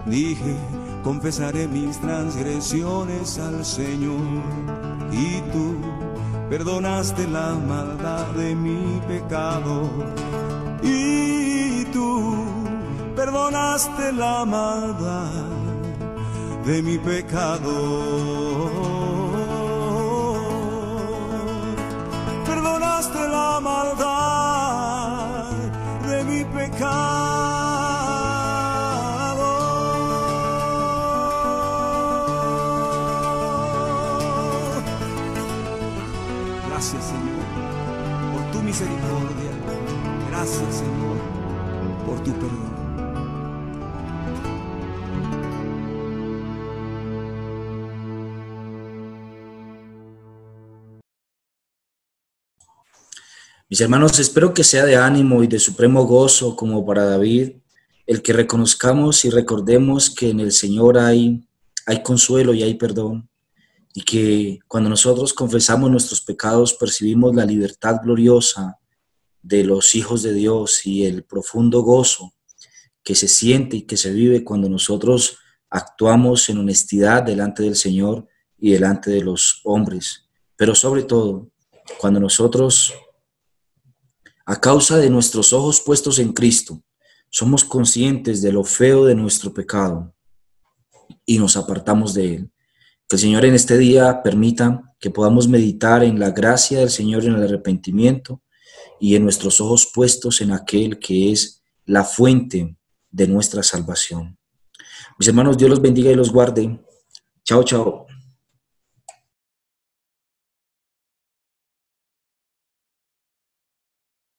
Dije, confesaré mis transgresiones al Señor, y tú perdonaste la maldad de mi pecado. Y tú perdonaste la maldad de mi pecado. Perdonaste la maldad de mi pecado. Gracias, Señor, por tu misericordia. Gracias, Señor, por tu perdón. Mis hermanos, espero que sea de ánimo y de supremo gozo como para David, el que reconozcamos y recordemos que en el Señor hay consuelo y hay perdón. y que cuando nosotros confesamos nuestros pecados percibimos la libertad gloriosa de los hijos de Dios y el profundo gozo que se siente y que se vive cuando nosotros actuamos en honestidad delante del Señor y delante de los hombres. Pero sobre todo, cuando nosotros, a causa de nuestros ojos puestos en Cristo, somos conscientes de lo feo de nuestro pecado y nos apartamos de él. Que el Señor en este día permita que podamos meditar en la gracia del Señor en el arrepentimiento y en nuestros ojos puestos en aquel que es la fuente de nuestra salvación. Mis hermanos, Dios los bendiga y los guarde. Chao, chao.